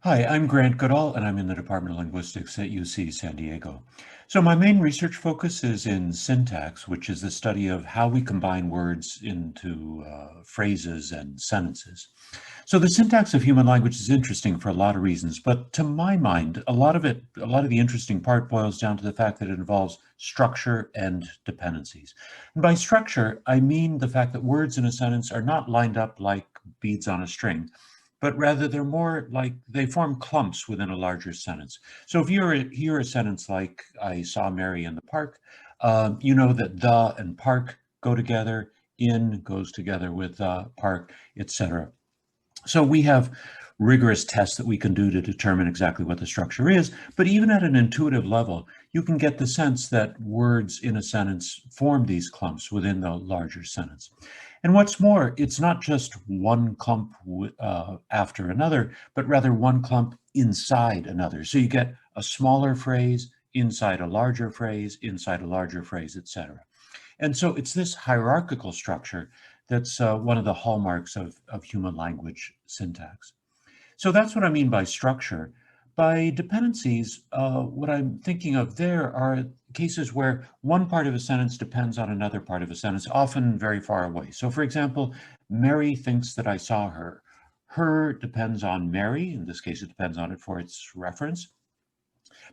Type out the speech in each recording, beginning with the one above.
Hi, I'm Grant Goodall, and I'm in the Department of Linguistics at UC San Diego. So my main research focus is in syntax, which is the study of how we combine words into phrases and sentences. So the syntax of human language is interesting for a lot of reasons, but to my mind, a lot of the interesting part boils down to the fact that it involves structure and dependencies. And by structure, I mean the fact that words in a sentence are not lined up like beads on a string, but rather they're more like they form clumps within a larger sentence. So if you hear a sentence like, I saw Mary in the park, you know that the and park go together, in goes together with park, etc. So we have rigorous tests that we can do to determine exactly what the structure is, but even at an intuitive level, you can get the sense that words in a sentence form these clumps within the larger sentence. And what's more, it's not just one clump after another, but rather one clump inside another. So you get a smaller phrase inside a larger phrase, inside a larger phrase, etc. And so it's this hierarchical structure that's one of the hallmarks of human language syntax. So that's what I mean by structure. By dependencies, what I'm thinking of there are cases where one part of a sentence depends on another part of a sentence, often very far away. So for example, Mary thinks that I saw her. Her depends on Mary. In this case, it depends on it for its reference.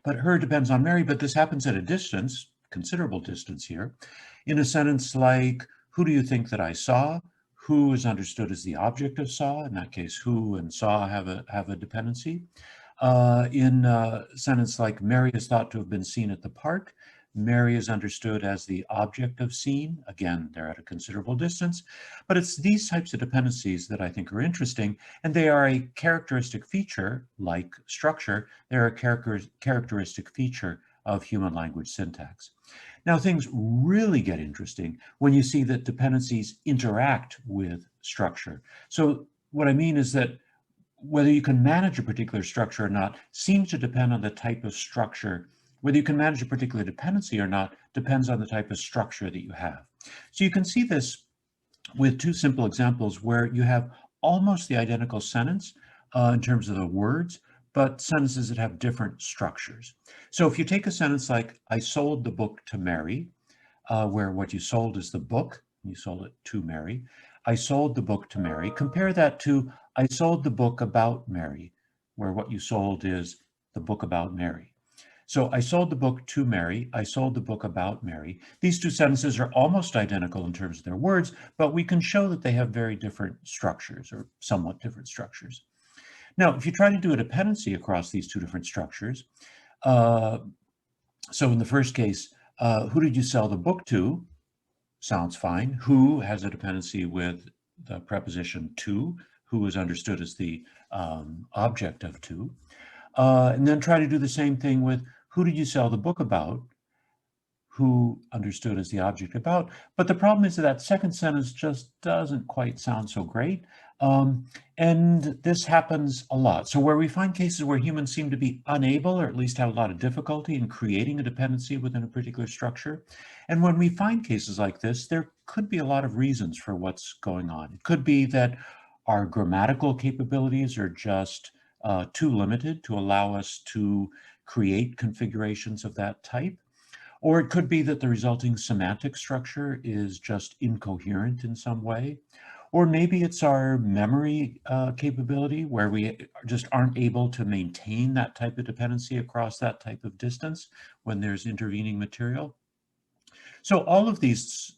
But her depends on Mary, but this happens at a distance, considerable distance here. In a sentence like, who do you think that I saw? Who is understood as the object of saw. In that case, who and saw have a dependency. In a sentence like, Mary is thought to have been seen at the park. Mary is understood as the object of seen. Again, they're at a considerable distance. But it's these types of dependencies that I think are interesting, and they are a characteristic feature, like structure, they're a characteristic feature of human language syntax. Now, things really get interesting when you see that dependencies interact with structure. So what I mean is that whether you can manage a particular structure or not seems to depend on the type of structure. Whether you can manage a particular dependency or not depends on the type of structure that you have. So you can see this with two simple examples where you have almost the identical sentence in terms of the words, but sentences that have different structures. So if you take a sentence like, I sold the book to Mary, where what you sold is the book, you sold it to Mary. I sold the book to Mary. Compare that to, I sold the book about Mary, where what you sold is the book about Mary. So I sold the book to Mary. I sold the book about Mary. These two sentences are almost identical in terms of their words, but we can show that they have very different structures or somewhat different structures. Now, if you try to do a dependency across these two different structures, uh, so in the first case, who did you sell the book to? Sounds fine. Who has a dependency with the preposition to, who is understood as the object of to. And then try to do the same thing with who did you sell the book about? Who understood as the object about. But the problem is that that second sentence just doesn't quite sound so great. And this happens a lot. So where we find cases where humans seem to be unable, or at least have a lot of difficulty in creating a dependency within a particular structure. And when we find cases like this, there could be a lot of reasons for what's going on. It could be that our grammatical capabilities are just too limited to allow us to create configurations of that type. Or it could be that the resulting semantic structure is just incoherent in some way. Or maybe it's our memory capability where we just aren't able to maintain that type of dependency across that type of distance when there's intervening material. So all of these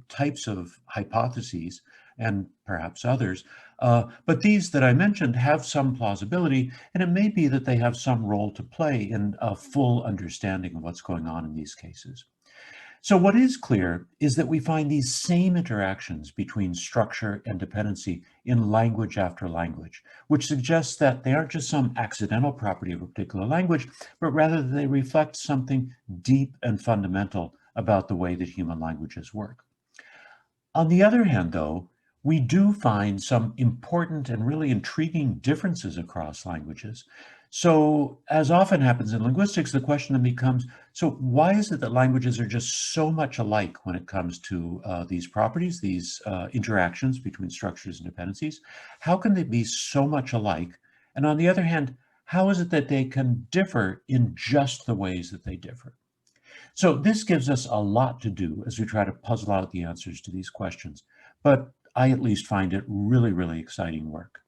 types of hypotheses, and perhaps others, but these that I mentioned have some plausibility, and it may be that they have some role to play in a full understanding of what's going on in these cases. So what is clear is that we find these same interactions between structure and dependency in language after language, which suggests that they aren't just some accidental property of a particular language, but rather they reflect something deep and fundamental about the way that human languages work. On the other hand, though, we do find some important and really intriguing differences across languages. So, as often happens in linguistics, the question then becomes, so why is it that languages are just so much alike when it comes to these properties, these interactions between structures and dependencies? How can they be so much alike? And on the other hand, how is it that they can differ in just the ways that they differ? So this gives us a lot to do as we try to puzzle out the answers to these questions, but I at least find it really, really exciting work.